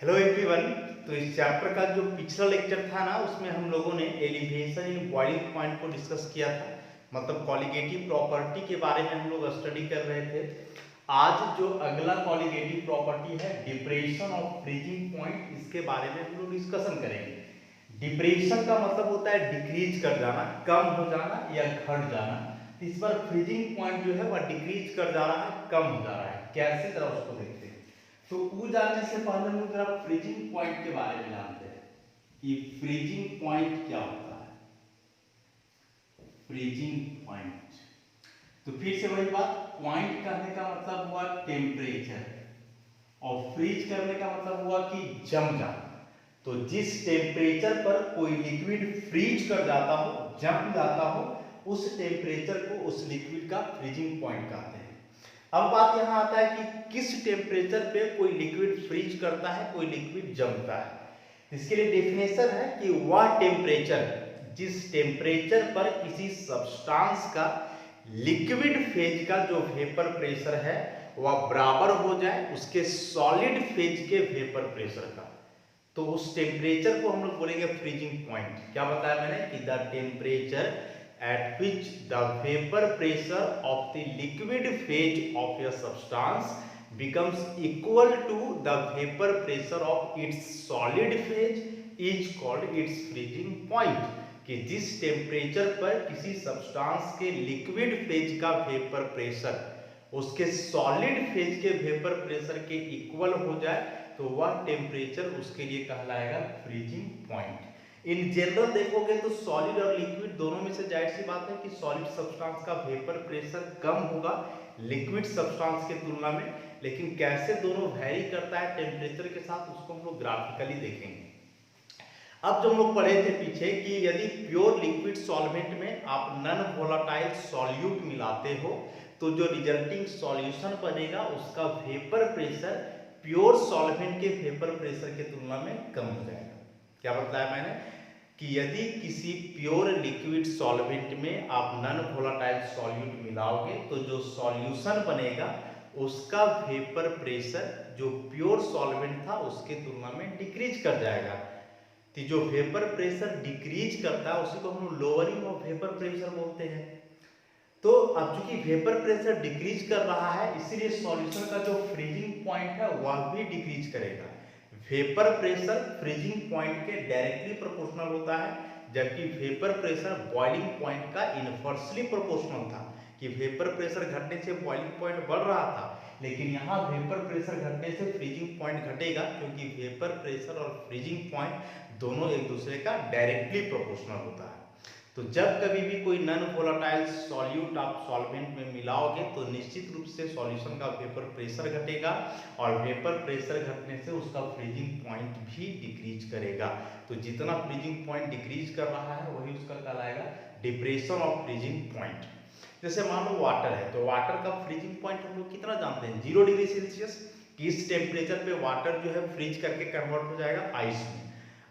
Hello everyone. तो इस chapter का जो पिछला लेक्चर था ना, उसमें हम लोगों ने एलिवेशन इन बॉइलिंग पॉइंट को डिस्कस किया था। मतलब कॉलिगेटिव प्रॉपर्टी के बारे में हम लोग स्टडी कर रहे थे। आज जो अगला कॉलिगेटिव प्रॉपर्टी है डिप्रेशन ऑफ फ्रीजिंग पॉइंट, इसके बारे में हम लोग डिस्कशन करेंगे। डिप्रेशन का मतलब होता है डिक्रीज कर जाना, कम हो जाना या घट जाना। तो इस बार फ्रीजिंग पॉइंट जो है वह डिक्रीज कर जा रहा है, कम हो जा रहा है। कैसे, जरा उसको देखते हैं। तो वो जानने से पहले हम लोग जरा फ्रीजिंग पॉइंट के बारे में जानते हैं कि फ्रीजिंग पॉइंट क्या होता है। फ्रीजिंग पॉइंट, तो फिर से वही बात, पॉइंट कहने का मतलब हुआ टेम्परेचर और फ्रीज करने का मतलब हुआ कि जम जाना। तो जिस टेम्परेचर पर कोई लिक्विड फ्रीज कर जाता हो, जम जाता हो, उस टेम्परेचर को, उस लिक्विड का फ्रीजिंग पॉइंट कहते हैं। अब बात यहां आता है कि किस टेम्परेचर पे कोई लिक्विड फ्रीज करता है, कोई लिक्विड जमता है। इसके लिए डेफिनेशन है कि वह टेम्परेचर, जिस टेम्परेचर पर किसी सब्सटेंस का लिक्विड फेज का जो वेपर प्रेशर है वह बराबर हो जाए उसके सॉलिड फेज के वेपर प्रेशर का, तो उस टेम्परेचर को हम लोग बोलेंगे फ्रीजिंग पॉइंट। क्या बताया मैंने कि the temperature at which the vapor pressure of the liquid phase of a substance becomes equal to the vapor pressure of its solid phase is called its freezing point। कि जिस temperature पर किसी substance के liquid phase का vapour pressure उसके solid phase के vapour pressure के equal हो जाए तो वह टेम्परेचर उसके लिए कहलाएगा फ्रीजिंग पॉइंट। इन जनरल देखोगे तो सॉलिड और लिक्विड दोनों में से जाहिर सी बात है कि सॉलिड सब्सटेंस का वेपर प्रेशर कम होगा लिक्विड सब्सटेंस के तुलना में, लेकिन कैसे दोनों वैरी करता है टेम्परेचर के साथ उसको हम लोग ग्राफिकली देखेंगे। अब जो हम लोग पढ़े थे पीछे कि यदि प्योर लिक्विड सॉल्वेंट में आप नॉन वोलेटाइल सॉल्यूट मिलाते हो तो जो रिजल्टिंग सॉल्यूशन बनेगा उसका वेपर प्रेशर प्योर सॉल्वेंट के वेपर प्रेशर के तुलना में कम हो जाएगा। क्या बताया मैंने कि यदि किसी प्योर लिक्विड सॉल्वेंट में आप नॉन वोलेटाइल सॉल्यूट मिलाओगे तो जो सॉल्यूशन बनेगा उसका वेपर प्रेशर जो प्योर सॉल्वेंट था उसके तुलना में डिक्रीज कर जाएगा। तो जो वेपर प्रेशर डिक्रीज करता है उसी को हम लोअरिंग ऑफ वेपर प्रेशर बोलते हैं। तो अब चूंकि वेपर प्रेशर डिक्रीज कर रहा है इसीलिए सॉल्यूशन का जो फ्रीजिंग पॉइंट है वह भी डिक्रीज करेगा। वेपर प्रेशर फ्रीजिंग पॉइंट के डायरेक्टली प्रोपोर्शनल होता है, जबकि वेपर प्रेशर बॉइलिंग पॉइंट का इनवर्सली प्रोपोर्शनल था कि वेपर प्रेशर घटने से बॉइलिंग पॉइंट बढ़ रहा था, लेकिन यहाँ वेपर प्रेशर घटने से फ्रीजिंग पॉइंट घटेगा क्योंकि वेपर प्रेशर और फ्रीजिंग पॉइंट दोनों एक दूसरे का डायरेक्टली प्रोपोर्शनल होता है। तो जब कभी भी कोई नॉन वोलेटाइल सॉल्यूट आप सॉल्वेंट में मिलाओगे तो निश्चित रूप से सॉल्यूशन का वेपर प्रेशर घटेगा और वेपर प्रेशर घटने से उसका फ्रीजिंग पॉइंट भी डिक्रीज करेगा। तो जितना फ्रीजिंग पॉइंट डिक्रीज कर रहा है वही उसका कहलाएगा डिप्रेशन ऑफ फ्रीजिंग पॉइंट। जैसे मान लो वाटर है तो वाटर का फ्रीजिंग पॉइंट हम लोग कितना जानते हैं, 0 डिग्री सेल्सियस। किस टेम्परेचर पे वाटर जो है फ्रीज करके कन्वर्ट हो जाएगा आइस में।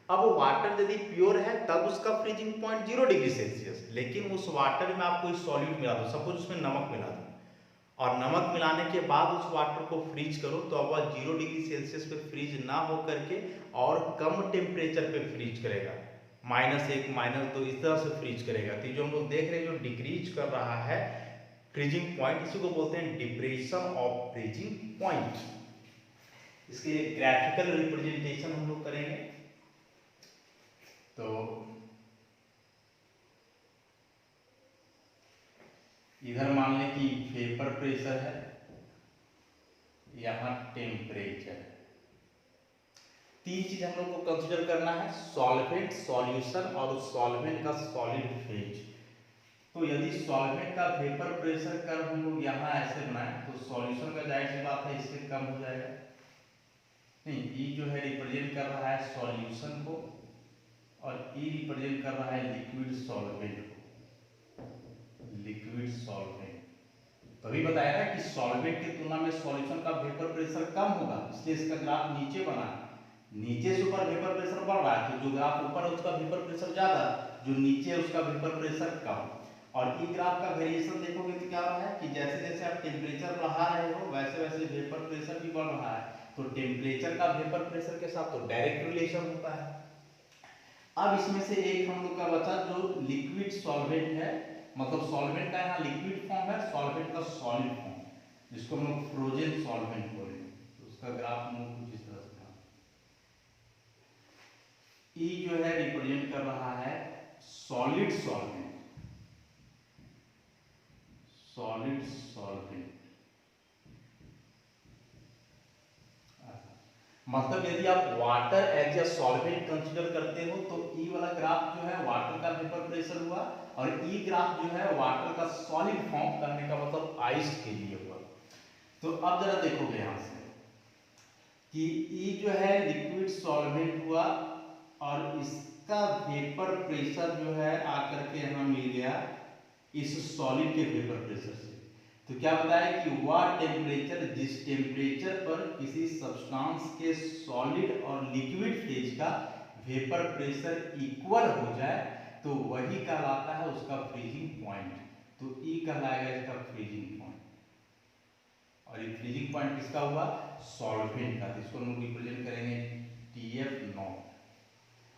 अब वाटर यदि प्योर है तब उसका फ्रीजिंग पॉइंट 0 डिग्री सेल्सियस, लेकिन उस वाटर में आप कोई सॉल्यूट मिला दो, सपोज उसमें नमक मिला दो और नमक मिलाने के बाद उस वाटर को फ्रीज करो तो अब वह 0 डिग्री सेल्सियस पे फ्रीज ना हो करके और कम टेम्परेचर पे फ्रीज करेगा, -1 -2 इस तरह से फ्रीज करेगा। तो जो हम लोग देख रहे हैं जो डिक्रीज कर रहा है फ्रीजिंग पॉइंट, इसी को बोलते हैं डिप्रेशन ऑफ फ्रीजिंग पॉइंट। इसके ग्राफिकल रिप्रेजेंटेशन हम लोग करेंगे। तो इधर मान लें कि वेपर प्रेशर है, यहां टेम्परेचर है। तीन चीज हम लोग को कंसीडर करना है, सॉल्वेंट, सॉल्यूशन और उस सॉल्वेंट का सॉलिड फेज। तो यदि सॉल्वेंट का वेपर प्रेशर कर्व हम लोग यहाँ ऐसे बनाए तो सॉल्यूशन का जाहिर सी बात है इससे कम हो जाएगा। नहीं, ई जो है रिप्रेजेंट कर रहा है सॉल्यूशन को और ई रिप्रेजेंट कर रहा है लिक्विड सॉल्वेंट को। लिक्विड सॉल्वेंट तभी बताया था कि सॉल्वेंट की तुलना में सॉल्यूशन का वेपर प्रेशर कम होगा, इसलिए इसका ग्राफ नीचे बना है। नीचे से ऊपर वेपर प्रेशर बढ़ रहा है तो जो ग्राफ ऊपर है उसका वेपर प्रेशर ज्यादा, जो नीचे है उसका वेपर प्रेशर कम। और ई ग्राफ का वेरिएशन देखोगे तो क्या हो रहा है कि जैसे जैसे आप टेम्परेचर बढ़ा रहे हो वैसे वैसे वेपर प्रेशर भी बढ़ रहा है। तो टेम्परेचर का वेपर प्रेशर के साथ तो डायरेक्ट रिलेशन होता है। अब इसमें से एक हम लोग का बचा जो लिक्विड सॉल्वेंट है, मतलब सॉल्वेंट का यहाँ लिक्विड फॉर्म है, सॉल्वेंट का सॉलिड फॉर्म, जिसको हम लोग फ्रोजन सॉल्वेंट बोलेंगे। तो उसका ग्राफ हम लोग कुछ इस तरह से था। ई जो है रिप्रेजेंट कर रहा है सॉलिड सॉल्वेंट, सॉलिड सॉल्वेंट। मतलब यदि आप water as a solvent consider करते हो तो ई वाला ग्राफ जो है वाटर का वेपर प्रेशर हुआ, और ई ग्राफ जो है वाटर का सॉलिड फॉर्म करने का मतलब आइस के लिए हुआ। तो अब जरा देखोगे यहां से कि ई जो है लिक्विड सॉल्वेंट हुआ और इसका वेपर प्रेशर जो है आकर के यहां मिल गया इस सॉलिड के वेपर प्रेशर से। तो क्या बताया कि वह टेम्परेचर जिस टेम्परेचर पर किसी सब्सटेंस के सॉलिड और लिक्विड फेज का वेपर प्रेशर इक्वल हो जाए तो वही कहलाता है उसका फ्रीजिंग पॉइंट। तो ई कहलाएगा इसका फ्रीजिंग पॉइंट, और ये फ्रीजिंग पॉइंट किसका हुआ? सॉल्वेंट का। इसको हम लोग रिप्रेजेंट करेंगे TF0।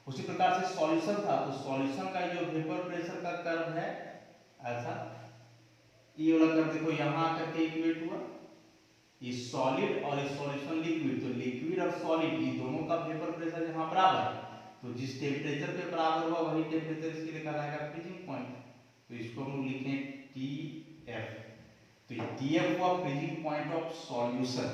उसी प्रकार से सॉल्यूशन था, तो सॉल्यूशन का जो वेपर प्रेशर का कर्व है ऐसा, ये वाला कर्व देखो यहाँ आकर के इक्वेट हुआ, ये सॉलिड और ये सॉल्यूशन लिक्विड, तो लिक्विड और सॉलिड ये दोनों का वेपर प्रेशर यहाँ बराबर है, तो जिस टेम्परेचर पे बराबर हुआ वही टेम्परेचर इसके लिए कहलाएगा फ्रीजिंग पॉइंट। तो इसको हम लिखें TF। तो ये TF हुआ फ्रीजिंग पॉइंट ऑफ सॉल्यूशन।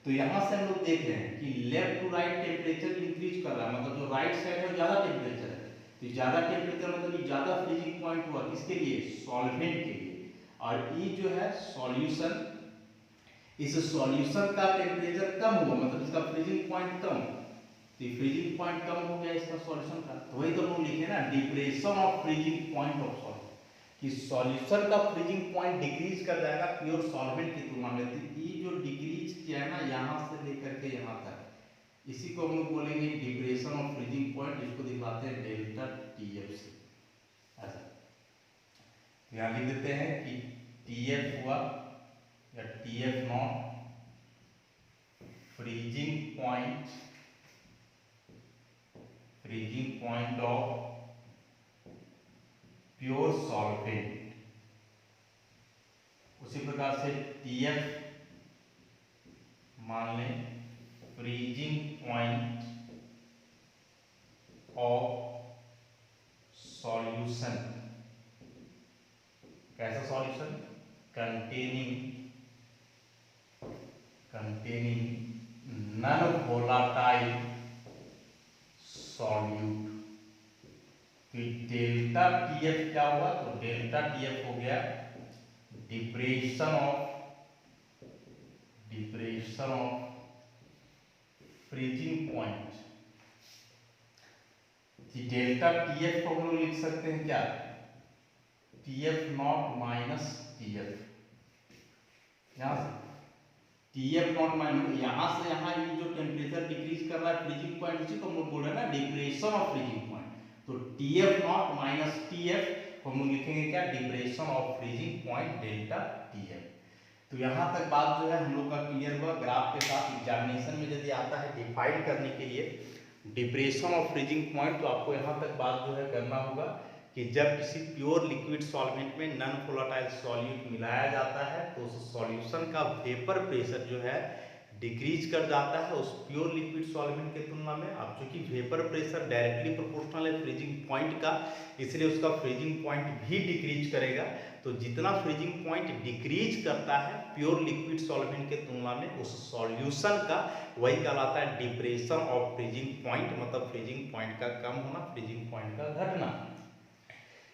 तो यहाँ से हम लोग देख रहे हैं कि left to right temperature increase कर रहा है, मतलब जो राइट साइड है ज्यादा टेम्परेचर है, तो ज्यादा टेम्परेचर मतलब ज्यादा फ्रीजिंग पॉइंट हुआ किसके लिए? सॉल्वेंट के लिए। और ई जो है सॉल्यूशन, इस सॉल्यूशन का टेम्परेचर कम हुआ मतलब इसका फ्रीजिंग पॉइंट कम, तो फ्रीजिंग पॉइंट कम हो गया इसका सॉल्यूशन का। तो वही तो हम लोग लिखे ना depression of freezing point of solvent, कि सॉल्यूशन का फ्रीजिंग पॉइंट डिक्रीज कर जाएगा प्योर सॉल्वेंट की तुलना में। तो ये जो डिक्रीज किया है ना यहाँ से लेकर के यहाँ तक, इसी को हम लोग बोलेंगे डिप्रेशन ऑफ फ्रीजिंग पॉइंट, जिसको दिखाते हैं डेल्टा TF से। अच्छा यहाँ लिख देते हैं कि TF हुआ या TF0 freezing point of pure solvent. उसी प्रकार से TF मान लें फ्रीजिंग पॉइंट ऑफ सॉल्यूशन। कैसा सॉल्यूशन? containing non-volatile solute। तो डेल्टा TF क्या हुआ? तो डेल्टा TF हो गया depression of freezing point. Delta TF को हम लोग लिख सकते हैं क्या? TF0 minus TF। यहाँ से TF0 माइनस, यहाँ से यहाँ ये जो टेम्परेचर डिक्रीज कर रहा है फ्रीजिंग पॉइंट, इसी को हम लोग बोल रहे हैं ना डिप्रेशन ऑफ फ्रीजिंग पॉइंट। तो TF0 माइनस TF को हम लोग लिखेंगे क्या? Depression of freezing point delta TF। तो यहाँ तक बात जो है हम लोग का क्लियर हुआ ग्राफ के साथ। एग्जामिनेशन में यदि आता है डिफाइन करने के लिए डिप्रेशन ऑफ फ्रीजिंग पॉइंट, तो आपको यहाँ तक बात जो है करना होगा कि जब किसी प्योर लिक्विड सॉल्वेंट में नॉन वोलेटाइल सॉल्यूट मिलाया जाता है तो उस सॉल्यूशन का वेपर प्रेशर जो है डिक्रीज कर जाता है उस प्योर लिक्विड सॉल्वेंट के तुलना में। अब चूंकि वेपर प्रेशर डायरेक्टली प्रोपोर्शनल है फ्रीजिंग पॉइंट का, इसलिए उसका फ्रीजिंग पॉइंट भी डिक्रीज करेगा। तो जितना फ्रीजिंग पॉइंट डिक्रीज करता है प्योर लिक्विड सॉल्वेंट के तुलना में उस सॉल्यूशन का, वही कहलाता है डिप्रेशन ऑफ फ्रीजिंग पॉइंट, मतलब फ्रीजिंग पॉइंट का कम होना, फ्रीजिंग पॉइंट का घटना।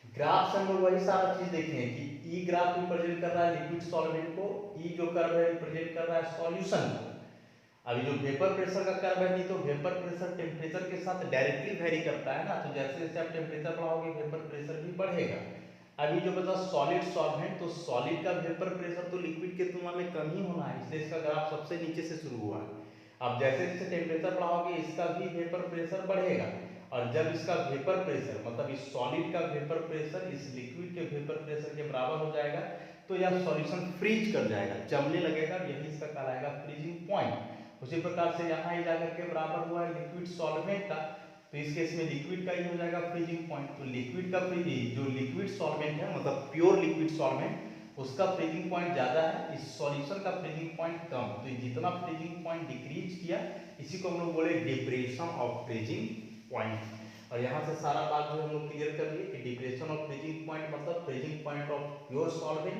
ग्राफ से हम लोग वही सारा चीज देखे हैं कि ई ग्राफ रिप्रेजेंट कर रहा है लिक्विड सॉल्वेंट को, ई जो कर्व है रिप्रेजेंट कर रहा है सॉल्यूशन को। अभी जो वेपर प्रेशर का कर्व है, नहीं तो वेपर प्रेशर टेम्परेचर के साथ डायरेक्टली वेरी करता है ना, तो जैसे जैसे आप टेम्परेचर बढ़ाओगे वेपर प्रेशर भी बढ़ेगा। अभी जो बता सॉलिड सॉल्वेंट, तो सॉलिड का वेपर प्रेशर तो लिक्विड के तुलना में कम ही होना है, इसलिए इसका ग्राफ सबसे नीचे से शुरू हुआ है। अब जैसे जैसे टेम्परेचर बढ़ाओगे इसका भी वेपर प्रेशर बढ़ेगा, और जब इसका वेपर प्रेशर मतलब इस सॉलिड का वेपर प्रेशर इस लिक्विड के वेपर प्रेशर के बराबर हो जाएगा तो यह सॉल्यूशन फ्रीज कर जाएगा, जमने लगेगा, यही इसका कहलाएगा फ्रीजिंग पॉइंट। उसी प्रकार से यहाँ ही जाकर के बराबर हुआ है लिक्विड सॉल्वेंट का, तो इस केस में लिक्विड का ही हो जाएगा फ्रीजिंग पॉइंट। तो लिक्विड का फ्रीजिंग जो लिक्विड सॉल्वेंट है मतलब प्योर लिक्विड सॉल्वेंट, उसका फ्रीजिंग पॉइंट ज्यादा है, इस सॉल्यूशन का फ्रीजिंग पॉइंट कम। तो जितना फ्रीजिंग पॉइंट डिक्रीज किया इसी को हम लोग बोले डिप्रेशन ऑफ फ्रीजिंग पॉइंट। और यहाँ से सारा बात जो हम लोग क्लियर कर लिए कि डिप्रेशन ऑफ फ्रीजिंग पॉइंट मतलब freezing point of pure solvent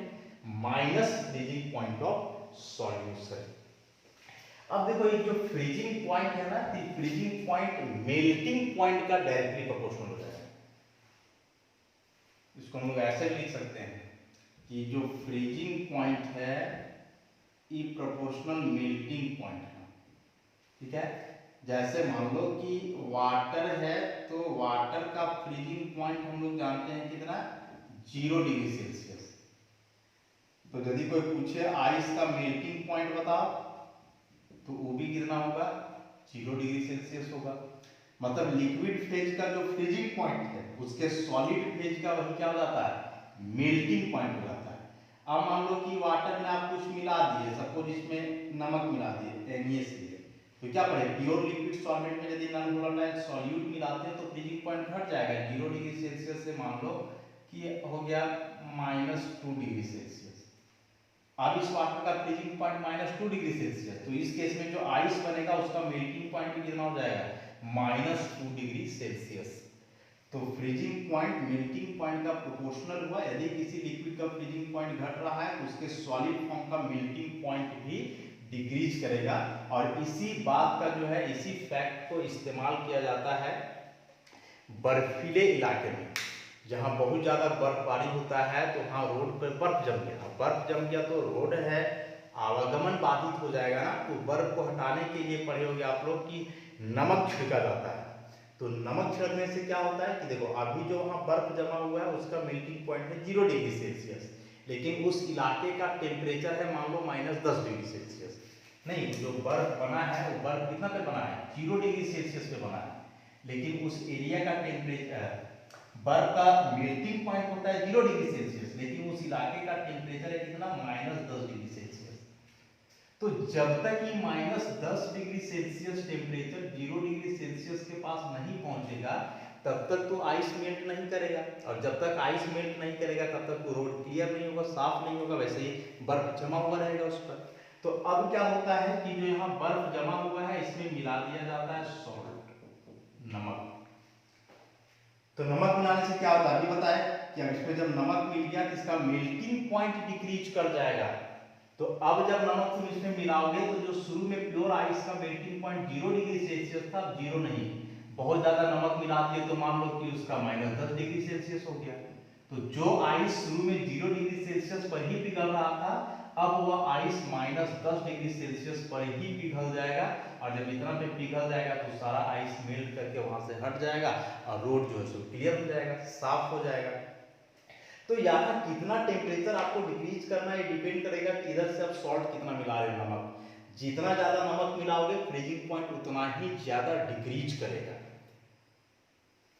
minus freezing point of solution. अब देखो ये जो फ्रीजिंग पॉइंट है ना, फ्रीजिंग पॉइंट मेल्टिंग पॉइंट का डायरेक्टली प्रोपोर्शनल हो जाएगा। इसको हम लोग ऐसे भी लिख सकते हैं कि जो फ्रीजिंग पॉइंट है ये प्रोपोर्शनल मेल्टिंग पॉइंट है, ठीक है। जैसे मान लो कि वाटर है तो वाटर का फ्रीजिंग पॉइंट हम लोग जानते हैं कितना, 0 डिग्री सेल्सियस। तो यदि कोई पूछे आइस का मेल्टिंग पॉइंट बताओ तो वो भी कितना होगा, 0 डिग्री सेल्सियस होगा। मतलब लिक्विड फेज का जो फ्रीजिंग पॉइंट है उसके सॉलिड फेज का वही क्या हो जाता है, मेल्टिंग पॉइंट हो जाता है। अब मान लो कि वाटर में आप कुछ मिला दिए, सपोज इसमें नमक मिला दिए NaCl, तो क्या पड़े प्योर लिक्विड सॉल्वेंट में यदि नॉन वोलेटाइल सॉल्यूट मिलाते हैं तो फ्रीजिंग पॉइंट घट जाएगा 0 डिग्री सेल्सियस से मान लो कि हो गया -2 डिग्री सेल्सियस। अब इस वाटर का फ्रीजिंग पॉइंट -2 डिग्री सेल्सियस, तो इस केस में जो आइस बनेगा उसका मेल्टिंग पॉइंट भी कितना हो जाएगा, -2 डिग्री सेल्सियस। तो फ्रीजिंग पॉइंट मेल्टिंग पॉइंट का प्रोपोर्शनल हुआ। यदि किसी लिक्विड का फ्रीजिंग पॉइंट घट रहा है तो उसके सॉलिड फॉर्म का मेल्टिंग पॉइंट भी डिक्रीज करेगा। और इसी बात का जो है, इसी फैक्ट को इस्तेमाल किया जाता है बर्फीले इलाके में, जहां बहुत ज्यादा बर्फबारी होता है तो वहां रोड पर बर्फ जम गया तो रोड है आवागमन बाधित हो जाएगा ना, तो बर्फ को हटाने के लिए पढ़े होंगे आप लोग कि नमक छिड़का जाता है। तो नमक छिड़कने से क्या होता है कि देखो अभी जो वहां बर्फ जमा हुआ है उसका मेल्टिंग पॉइंट है 0 डिग्री सेल्सियस, लेकिन उस इलाके का टेम्परेचर है मान लो -10 डिग्री सेल्सियस। नहीं, जो बर्फ बना है वो बर्फ कितना पे बना है, 0 डिग्री सेल्सियस पे बना है, लेकिन उस एरिया का टेम्परेचर, बर्फ का मेल्टिंग पॉइंट होता है 0 डिग्री सेल्सियस, लेकिन उस इलाके का टेम्परेचर है कितना, -10 डिग्री सेल्सियस। तो जब तक ये -10 degree Celsius temperature 0 degree Celsius के पास नहीं पहुंचेगा तब तक तो आइस मेल्ट नहीं करेगा, और जब तक आइस मेल्ट नहीं करेगा तब तक वो रोड क्लियर नहीं होगा, साफ नहीं होगा, वैसे ही बर्फ जमा हुआ रहेगा उस पर। तो अब क्या होता है कि जो यहाँ बर्फ जमा हुआ है इसमें मिला दिया जाता है सॉल्ट, नमक। तो नमक मिलाने से क्या होता है अभी बताए कि अब इसमें जब नमक मिल गया तो इसका मेल्टिंग पॉइंट डिक्रीज कर जाएगा। तो अब जब नमक तुम इसमें मिलाओगे तो जो शुरू में प्योर आइस का मेल्टिंग पॉइंट 0 डिग्री सेल्सियस था, 0 नहीं, बहुत ज्यादा नमक मिला दिए तो मान लो कि उसका -10 डिग्री सेल्सियस हो गया। तो जो आइस शुरू में 0 डिग्री सेल्सियस पर ही पिघल रहा था, अब वह आइस -10 डिग्री सेल्सियस पर ही पिघल जाएगा, और जब इतना पे पिघल जाएगा तो सारा आइस मेल्ट करके वहां से हट जाएगा और रोड जो है सो क्लियर हो जाएगा, साफ हो जाएगा। तो यहाँ कितना टेम्परेचर आपको डिक्रीज करना है डिपेंड करेगा कि इधर से आप सॉल्ट कितना मिला रहे हो, नमक। जितना ज्यादा नमक मिलाओगे फ्रीजिंग पॉइंट उतना ही ज्यादा डिक्रीज करेगा।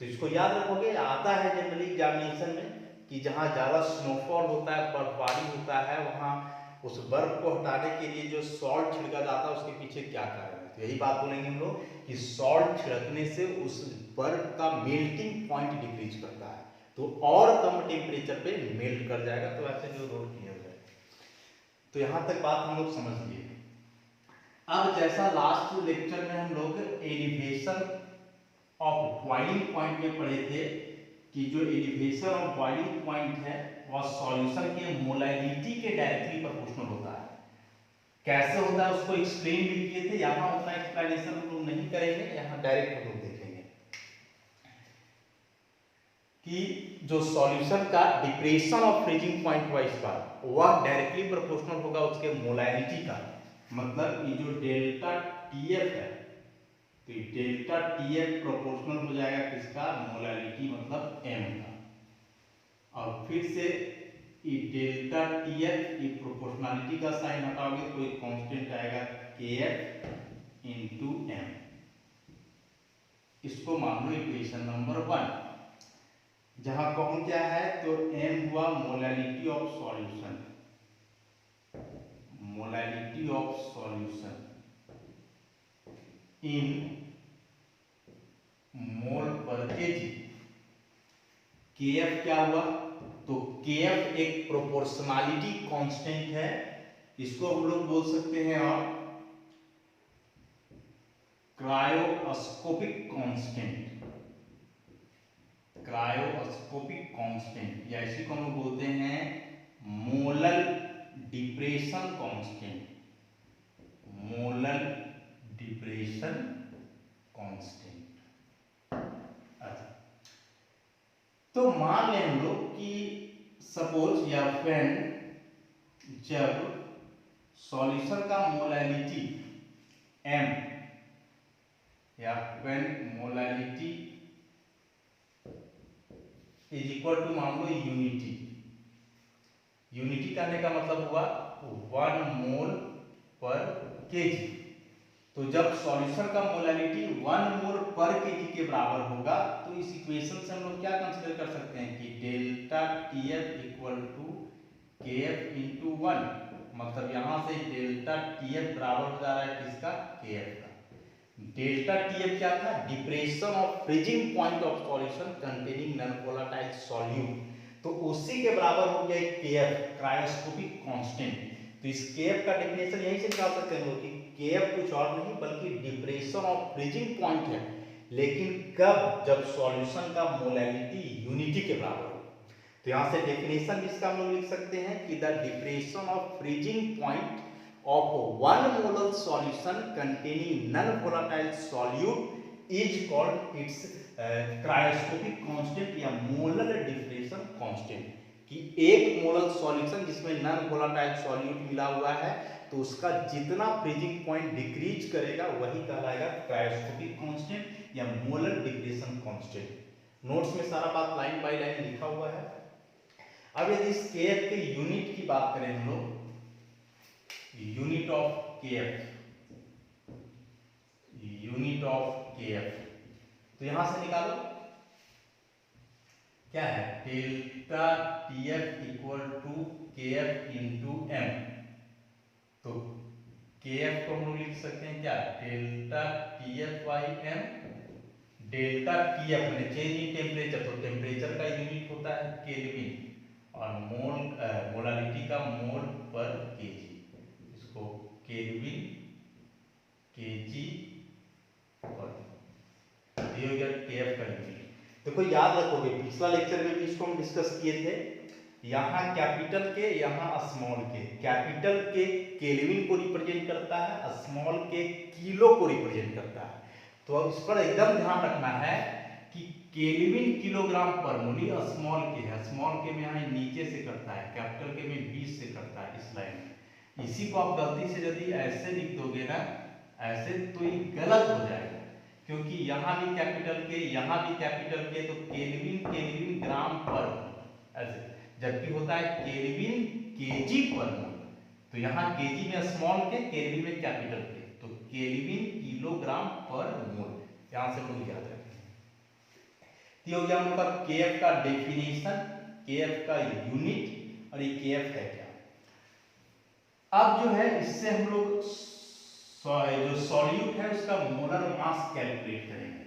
तो इसको याद रखोगे, आता है जनरली एग्जामिनेशन में कि जहाँ ज्यादा स्नोफॉल होता है, बर्फबारी होता है, वहां उस बर्फ को हटाने के लिए जो सॉल्ट छिड़का जाता है उसके पीछे क्या कारण है। तो यही बात बोलेंगे हम लोग कि सॉल्ट छिड़कने से उस बर्फ का मेल्टिंग पॉइंट डिक्रीज करता है, तो और कम टेम्परेचर पे मेल्ट कर जाएगा, तो ऐसे जो रोड क्लियर हो जाएगा। तो यहां तक बात हम लोग समझ लिए। अब जैसा लास्ट लेक्चर में हम लोग एलिवेशन ऑफ बॉइलिंग पॉइंट में पढ़े थे कि जो एलिवेशन ऑफ बॉइलिंग पॉइंट है वह सॉल्यूशन के मोलाइलिटी के डायरेक्टली प्रोपोर्शनल होता है। कैसे होता है उसको एक्सप्लेन भी किए थे, यहाँ उतना एक्सप्लेनेशन हम लोग नहीं करेंगे, यहाँ डायरेक्ट हम लोग देखेंगे कि जो सॉल्यूशन का डिप्रेशन ऑफ फ्रीजिंग पॉइंट हुआ इस बार, वह डायरेक्टली प्रोपोर्शनल होगा उसके मोलाइलिटी का। मतलब ये जो डेल्टा TF है तो डेल्टा TF प्रोपोर्शनल हो जाएगा किसका, मोलालिटी मतलब M का। और फिर से ये डेल्टा TF ये प्रोपोर्शनलिटी का साइन हटाओगे तो एक कांस्टेंट आएगा KF इंटू M। इसको मान लो इक्वेशन नंबर 1, जहां कौन क्या है तो M हुआ molality of solution, molality of solution, in mole per KG. KF क्या हुआ, तो केएफ एक प्रोपोर्शनैलिटी कांस्टेंट है, इसको हम लोग बोल सकते हैं और क्रायोस्कोपिक कांस्टेंट, क्रायोस्कोपिक कांस्टेंट, या इसी को हम लोग बोलते हैं molar depression constant, molar depression constant. अच्छा, तो मान लें हम लोग कि सपोज या व्हेन, जब सॉल्यूशन का मोलैलिटी m, या when molality is equal to मान लो यूनिटी, यूनिटी करने का मतलब हुआ 1 मोल पर केजी। तो जब सॉल्यूशन का मोलैलिटी 1 मोल पर केजी के बराबर होगा, तो इस इक्वेशन से हम लोग क्या कंसीडर कर सकते हैं कि delta TF equal to KF into 1, मतलब यहां से डेल्टा टीएफ बराबर हो जा रहा है किसका, केएफ का। डेल्टा टीएफ क्या था, depression of freezing point of solution containing non volatile solute, तो उसी के बराबर हो गया केएफ, क्रायोस्कोपिक कांस्टेंट। तो इस केएफ का डेफिनेशन यहीं से निकाल सकते हैं कि केएफ कुछ और नहीं बल्कि डिप्रेशन ऑफ फ्रीजिंग पॉइंट है, लेकिन कब, जब सॉल्यूशन का मोलैलिटी यूनिटी के बराबर हो। तो यहां से डेफिनेशन इसका हम लोग लिख सकते हैं कि the depression of freezing point of 1 molar solution containing non-volatile solute is called its cryoscopic constant या molar diffraction constant, कि एक मोलर सॉल्यूशन जिसमें नॉन वोलेटाइल सॉल्यूट मिला हुआ है, तो उसका जितना फ्रीजिंग पॉइंट डिक्रीज करेगा वही कहलाएगा क्रायोस्कोपिक कांस्टेंट या मोलर डिप्रेशन कांस्टेंट। नोट्स में सारा बात लाइन बाय लाइन लिखा हुआ है। अब यदि इस केएफ के यूनिट की बात करें हम लोग, unit of KF, unit of KF, तो यहां से निकालो क्या है, delta TF equal to KF into M. तो केएफ को हम लोग लिख सकते हैं क्या, delta TF by M. Delta TF में चेंज इन टेम्परेचर, तो टेम्परेचर का यूनिट होता है केल्विन, और मोलालिटी का मोल पर केजी, इसको केल्विन केजी पर, ये हो गया केएफ का यूनिट। देखो याद रखोगे, पिछला लेक्चर में भी इसको हम डिस्कस किए थे, यहाँ कैपिटल के, यहाँ स्मॉल के। कैपिटल के केल्विन को रिप्रेजेंट करता है, स्मॉल के किलो को रिप्रेजेंट करता है। तो अब इस पर एकदम ध्यान रखना है कि केल्विन किलोग्राम पर मोल, स्मॉल के है, स्मॉल के में यहाँ नीचे से करता है, कैपिटल के में 20 से करता है इस लाइन में। इसी को आप गलती से यदि ऐसे लिख दोगे ना, ऐसे, तो ये गलत हो जाएगा, क्योंकि यहाँ भी कैपिटल के, यहाँ भी कैपिटल के, तो केल्विन केल्विन ग्राम पर ऐसे, जबकि होता है केल्विन केजी पर मोल। तो यहाँ केजी में स्मॉल के, केल्विन में कैपिटल के, तो केल्विन किलोग्राम पर मोल, यहाँ से लोग याद रखें। तो हो गया हम लोग का केएफ का डेफिनेशन, केएफ का यूनिट, और ये केएफ है क्या। अब जो है इससे हम लोग जो सॉल्यूट है उसका मोलर मास कैलकुलेट करेंगे।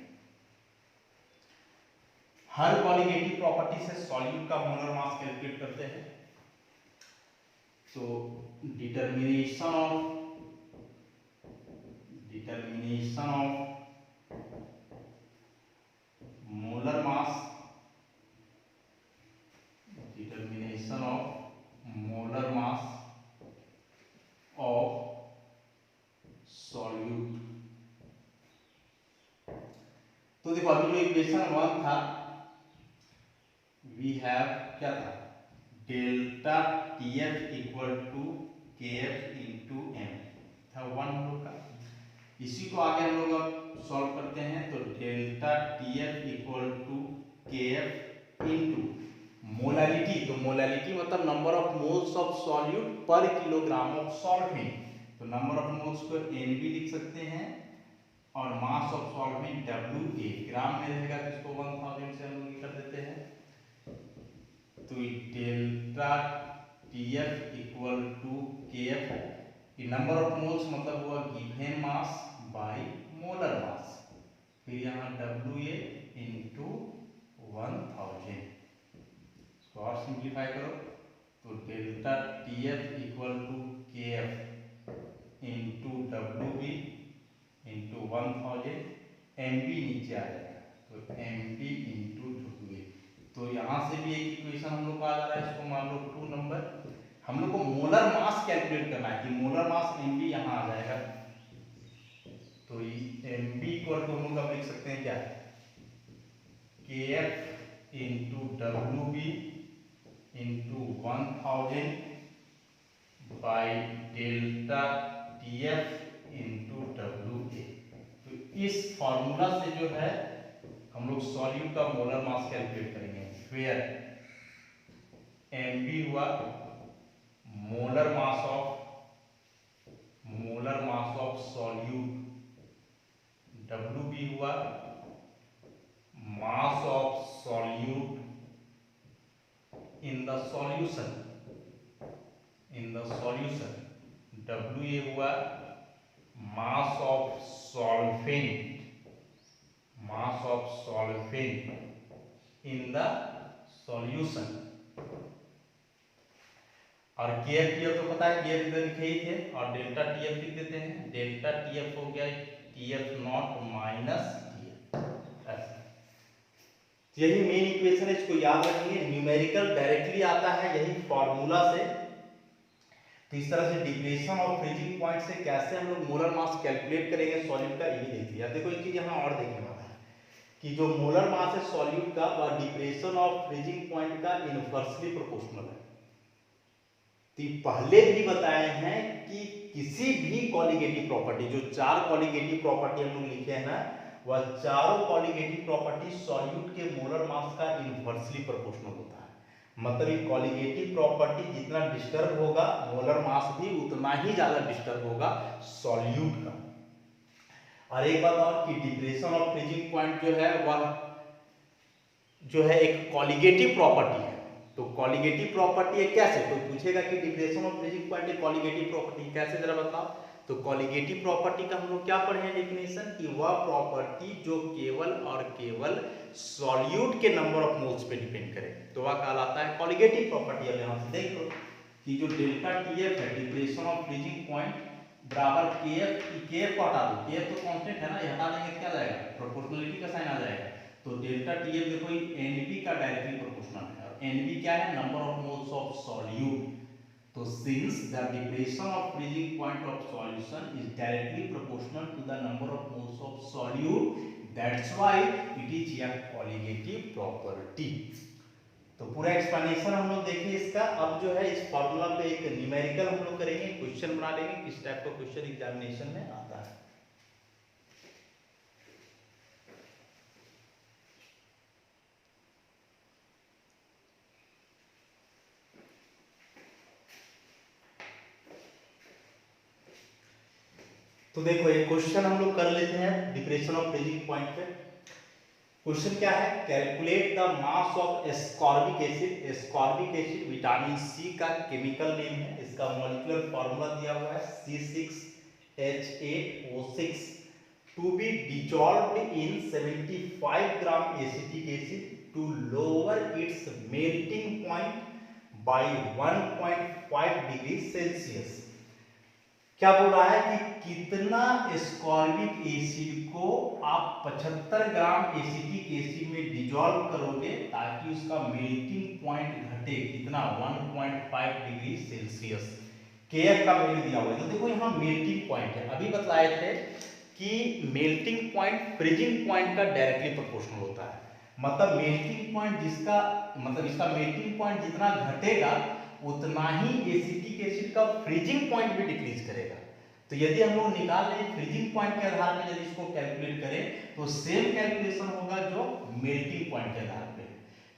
हर कॉलिगेटिव प्रॉपर्टी से सॉल्यूट का मोलर मास कैलकुलेट करते हैं। तो determination of molar mass, determination of molar mass of solute. तो देखो अभी जो इक्वेशन 1 था, वी हैव क्या था, delta TF equal to KF into M था 1 हम लोग का। इसी को आगे हम लोग अब सॉल्व करते हैं, तो delta TF equal to KF into molality, तो मोलैलिटी मतलब number of moles of solute per kilogram of solvent, तो नंबर ऑफ मोल्स को एन भी लिख सकते हैं, और mass of solvent WA, gram में रहेगा तो इसको 1000 से हम लोग कर देते हैं। तो delta TF equal to KF, ये नंबर ऑफ मोल्स मतलब हुआ given mass by molar mass, फिर यहाँ WA इंटू 1000। इसको और सिंप्लीफाई करो तो delta TF equal to KF into WB into 1000, MB नीचे आ जाएगा तो MB इंटू WA। तो यहाँ से भी एक इक्वेशन हम लोग को आ जा रहा है, इसको मान लो 2 नंबर। हम लोग को मोलर मास कैलकुलेट करना है कि मोलर मास MB यहाँ आ जाएगा, तो MB इक्वल टू हम लोग अब लिख सकते हैं क्या, KF into WB into 1000 by delta TF into WA। तो इस फॉर्मूला से जो है हम लोग सॉल्यूट का मोलर मास कैलकुलेट करेंगे, वेयर MB हुआ molar mass of solute, WB हुआ mass of solute in the solution, WA हुआ मास of solvent in the solution. और KF तो पता है, KF इधर लिखे ही थे, और डेल्टा TF लिख देते हैं। डेल्टा TF हो गया TF नॉट माइनस TF। यही मेन इक्वेशन है, इसको याद रखेंगे। न्यूमेरिकल डायरेक्टली आता है यही फॉर्मूला से। तो इस तरह से डिप्रेशन और फ्रीजिंग पॉइंट से कैसे हम लोग मोलर मास कैलकुलेट करेंगे सॉल्यूट का, ये देख लिया। देखो एक चीज यहाँ और देखने वाला है कि जो मोलर मास है सॉल्यूट का वह डिप्रेशन और फ्रीजिंग पॉइंट का इनवर्सली प्रोपोर्शनल है। तो पहले भी बताए हैं कि किसी भी कॉलिगेटिव प्रॉपर्टी, जो 4 कॉलिगेटिव प्रॉपर्टी हम लोग लिखे हैं ना, वह चारों कॉलिगेटिव प्रॉपर्टी सॉल्यूट के मोलर मास का इनवर्सली प्रोपोर्शनल होता है। मतलब ये कॉलिगेटिव प्रॉपर्टी जितना डिस्टर्ब होगा मोलर मास भी उतना ही ज्यादा डिस्टर्ब होगा सॉल्यूट का। और एक बात और कि डिप्रेशन और फ्रीजिंग पॉइंट जो है वह जो है एक कॉलिगेटिव प्रॉपर्टी है। तो कॉलिगेटिव प्रॉपर्टी है कैसे, कोई पूछेगा कि डिप्रेशन और फ्रीजिंग पॉइंट एक कॉलिगेटिव प्रॉपर्टी कैसे, जरा बताओ। तो कॉलिगेटिव प्रॉपर्टी का हम लोग क्या पढ़े हैं डेफिनेशन, कि वह प्रॉपर्टी जो केवल और केवल सॉल्यूट के नंबर ऑफ मोल्स पे डिपेंड करे, तो वह कहलाता है कॉलिगेटिव प्रॉपर्टी। अब यहाँ से देख लो कि जो डेल्टा TF है डिप्रेशन ऑफ फ्रीजिंग पॉइंट बराबर KF को हटा दो, KF तो कांस्टेंट है ना, ये हटा देंगे क्या जाएगा, प्रोपोर्शनलिटी का साइन आ जाएगा। तो डेल्टा TF देखो NB का डायरेक्टली प्रोपोर्शनल है, और NB क्या है, number of moles of solute. तो since the depression of freezing point of solution is directly proportional to the number of moles of solute, that's why it is a colligative property. तो पूरा explanation हम लोग देखें इसका। अब जो है इस फॉर्मूला पे एक न्यूमेरिकल हम लोग करेंगे, क्वेश्चन बना लेंगे, किस टाइप का क्वेश्चन एग्जामिनेशन में आता है। तो देखो एक क्वेश्चन हम लोग कर लेते हैं डिप्रेशन ऑफ फ्रीजिंग पॉइंट पे। क्वेश्चन क्या है, calculate the mass of ascorbic acid. Ascorbic acid vitamin C का केमिकल नेम है, इसका मॉलिक्यूलर फार्मूला दिया हुआ है C6H8O6 to be dissolved in 75 gram acetic acid to lower its melting point by 1.5 degree Celsius. क्या बोल रहा है कि कितना एस्कॉर्बिक एसिड को आप 75 ग्राम एसिटिक एसिड में डिजॉल्व करोगे ताकि उसका मेल्टिंग पॉइंट घटे कितना, 1.5 डिग्री सेल्सियस। KF का वैल्यू दिया हुआ है। तो देखो यहाँ मेल्टिंग पॉइंट है, अभी बतलाए थे कि मेल्टिंग पॉइंट फ्रीजिंग पॉइंट का डायरेक्टली प्रोपोर्शनल होता है। मतलब मेल्टिंग पॉइंट जिसका मतलब इसका मेल्टिंग पॉइंट जितना घटेगा उतना ही एसिटिक एसिड का फ्रीजिंग पॉइंट भी डिक्रीज करेगा। तो यदि हम लोग निकाल लें फ्रीजिंग पॉइंट के आधार पर, यदि इसको कैलकुलेट करें तो सेम कैलकुलेशन होगा जो मेल्टिंग पॉइंट के आधार पे।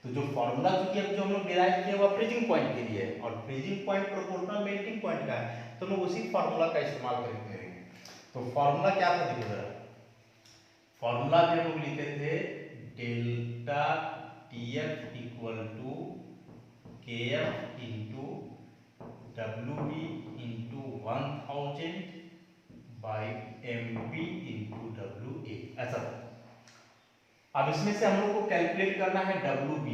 तो जो फॉर्मूला जो हम लोग डिराइव किए वह फ्रीजिंग पॉइंट के लिए है, और freezing point proportional melting point का है, तो हम लोग उसी फॉर्मूला का इस्तेमाल करेंगे। तो फॉर्मूला क्या था देखो जरा, फॉर्मूला में हम लोग लिखे थे delta TF equal to KF into WB into 1000 by mp into WA, ऐसा था। अब इसमें से हम लोग को कैलकुलेट करना है WB,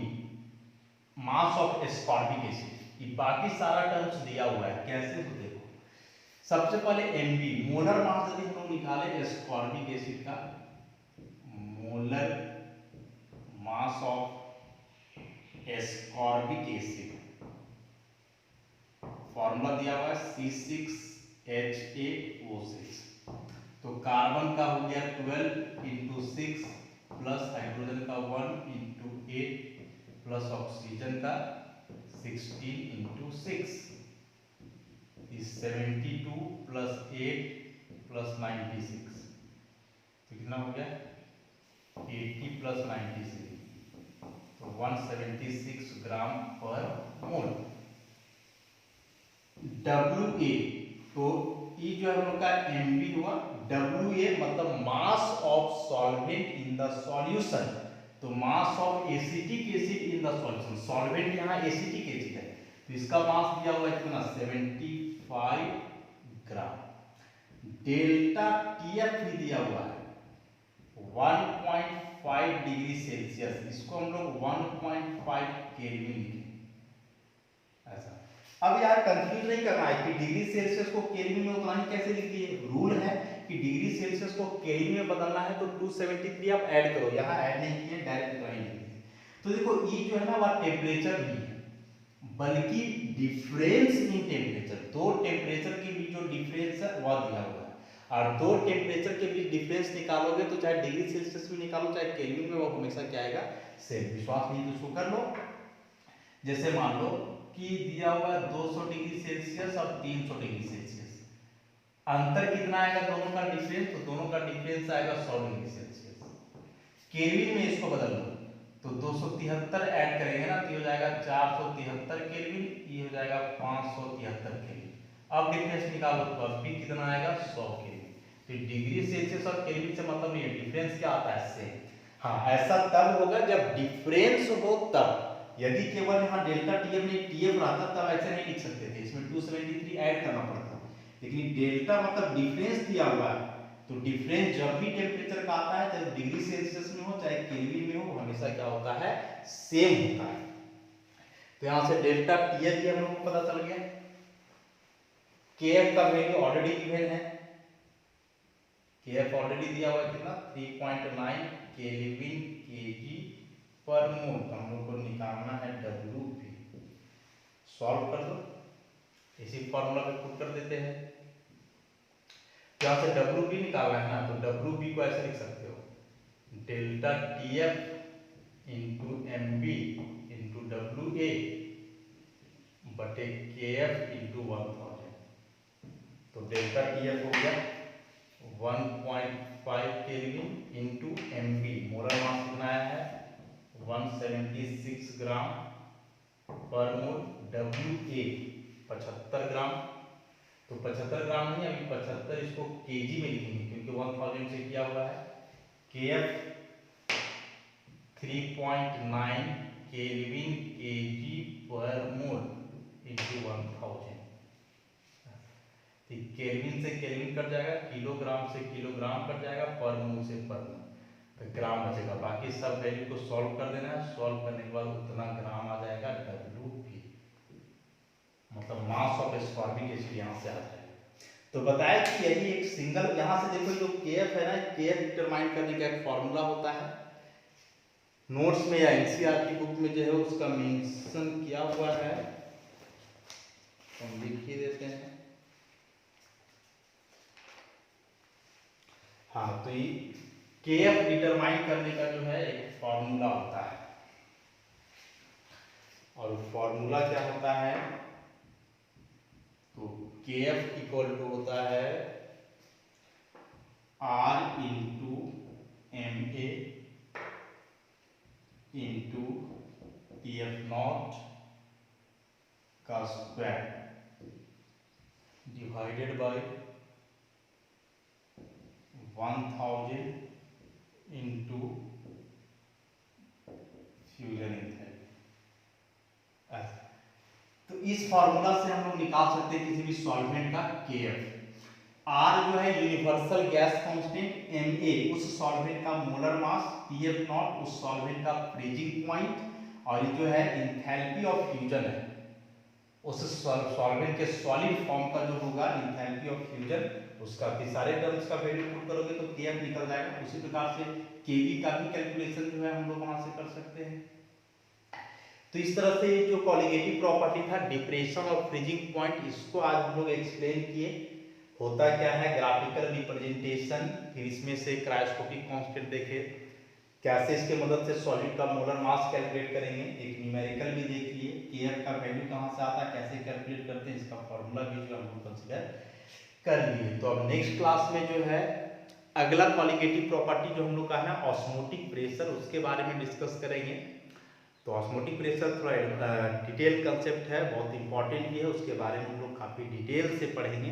mass of ascorbic acid. ये बाकी सारा टर्म्स दिया हुआ है, कैसे तो देखो। सबसे पहले MB, मोलर मास यदि हम लोग निकाले एस्कॉर्बिक एसिड का, molar mass of ascorbic acid, formula दिया हुआ है C6H8O6। तो कार्बन का हो गया 12 इंटू 6 प्लस हाइड्रोजन का 1 इंटू 8 प्लस ऑक्सीजन का 16 इंटू 6 इज 72 प्लस 8 प्लस 96। तो कितना हो गया 80 प्लस 96, तो 176 ग्राम पर मोल। WA, तो ये जो है हम लोग का MB हुआ, WA मतलब mass of solvent in the solution. तो mass of acetic acid in the solution, solvent यहाँ एसिटिक एसिड है, तो इसका मास दिया हुआ है कितना 75 ग्राम। डेल्टा TF भी दिया हुआ है 1.5 डिग्री सेल्सियस, इसको हम लोग 1.5 केल्विन लिखें ऐसा। अब यार कंफ्यूज नहीं करना है कि डिग्री सेल्सियस को केल्विन में उतना ही कैसे लिख दिए। रूल है कि डिग्री सेल्सियस को केल्विन में बदलना है तो 273 आप ऐड करो, यहाँ ऐड नहीं किए, डायरेक्ट उतना ही लिख दिए। तो देखो ये जो है ना वह टेम्परेचर नहीं है, बल्कि डिफरेंस इन टेम्परेचर, दो टेम्परेचर के बीच जो डिफरेंस है वह दिया हुआ है। और दो टेम्परेचर के बीच डिफरेंस निकालोगे तो चाहे डिग्री सेल्सियस में निकालो चाहे केल्विन में, वो हमेशा क्या आएगा सेम। विश्वास नहीं तो इसको कर लो। जैसे मान लो कि दिया हुआ है 200 डिग्री सेल्सियस और 300 डिग्री सेल्सियस, अंतर कितना आएगा दोनों का डिफरेंस, तो दोनों का डिफरेंस आएगा 100 डिग्री सेल्सियस। केल्विन में इसको बदल लो तो 273 ऐड करेंगे ना, तो हो जाएगा 473 केल्विन, ये हो जाएगा 573 केल्विन। अब डिफरेंस निकालो तो अब भी कितना आएगा 100 केल्विन। तो डिग्री सेल्सियस और केल्विन से मतलब नहीं है, डिफरेंस क्या आता है सेम। हाँ, ऐसा तब होगा जब डिफरेंस हो तब। यदि केवल यहाँ डेल्टा TF नहीं TF रहता तब ऐसे नहीं लिख सकते थे, इसमें 273 ऐड करना पड़ता। लेकिन डेल्टा मतलब डिफरेंस दिया हुआ है, तो डिफरेंस जब भी टेम्परेचर का आता है, चाहे डिग्री सेल्सियस में हो चाहे केल्विन में हो, हमेशा क्या होता है सेम होता है। तो यहां से डेल्टा TF भी हम लोग को पता चल गया। KF का वैल्यू ऑलरेडी गिवन है, KF ऑलरेडी दिया हुआ है कितना 3.9 केल्विन kg पर मोल। तो हम लोग को निकालना है WB, सॉल्व कर दो, इसी फॉर्मूला पे पुट कर देते हैं। यहाँ से WB निकालना है ना, तो WB को ऐसे लिख सकते हो delta TF into MB into WA बटे KF इंटू 1000। तो डेल्टा TF हो गया 1.5 kelvin into MB, molar mass कितना आया है 176 ग्राम पर मोल। WA 75 ग्राम, तो 75 ग्राम नहीं, अभी 75 इसको केजी में लिखेंगे क्योंकि 1000 से किया हुआ है। KF 3.9 केल्विन kg पर मोल इंटू 1000। केल्विन से केल्विन कट जाएगा, किलोग्राम से किलोग्राम कट जाएगा, पर मोल से पर मोल, तो ग्राम बचेगा। बाकी सब वैल्यू को सॉल्व कर देना है, सॉल्व करने के बाद उतना ग्राम आ जाएगा WB, मतलब मास ऑफ एस्कॉर्बिक एसिड यहाँ से आ जाएगा। तो बताया कि यही एक सिंगल, यहाँ से देखो जो KF है ना, KF डिटरमाइन करने का एक फॉर्मूला होता है, नोट्स में या NCERT बुक में जो है उसका मेंशन किया हुआ है, हम लिख ही देते हैं। हाँ, तो ये KF डिटरमाइन करने का जो है एक फॉर्मूला होता है, और फॉर्मूला क्या होता है, तो KF इक्वल टू होता है R into MA into TF not का square divided by 1000 into fusion enthalpy. तो इस फॉर्मूला से हम लोग निकाल सकते हैं किसी भी सॉल्वेंट का KF। आर जो है यूनिवर्सल गैस कांस्टेंट, Ma उस सॉल्वेंट का मोलर मास, Pf नॉट उस सॉल्वेंट का फ्रीजिंग पॉइंट, और ये जो है इंथैल्पी ऑफ फ्यूजन है उस सॉल्वेंट के सॉलिड फॉर्म का जो होगा इंथैल्पी ऑफ फ्यूजन उसका भी सारे टर्म्स का वैल्यू पुट करोगे तो Kf निकल जाएगा। उसी प्रकार से Kv का भी कैलकुलेशन जो है हम लोग वहां से कर सकते हैं। तो इस तरह से जो कॉलिगेटिव प्रॉपर्टी था डिप्रेशन और फ्रीजिंग पॉइंट, इसको आज हम लोग एक्सप्लेन किए। होता क्या है ग्राफिकल रिप्रेजेंटेशन, फिर इसमें से क्रायोस्कोपिक कांस्टेंट देखे, कैसे इसके मदद से सॉलिड का मोलर मास कैलकुलेट करेंगे, एक न्यूमेरिकल भी देख लिए, Kf का वैल्यू कहाँ से आता है, कैसे कैलकुलेट करते हैं, इसका फॉर्मूला भी जो हम लोग कंसीडर कर लिए। तो अब नेक्स्ट क्लास में जो है अगला कॉलिगेटिव प्रॉपर्टी जो हम लोग का है ऑस्मोटिक प्रेशर, उसके बारे में डिस्कस करेंगे। तो ऑस्मोटिक प्रेशर थोड़ा डिटेल कंसेप्ट है, बहुत इंपॉर्टेंट भी है, उसके बारे में हम लोग काफ़ी डिटेल से पढ़ेंगे।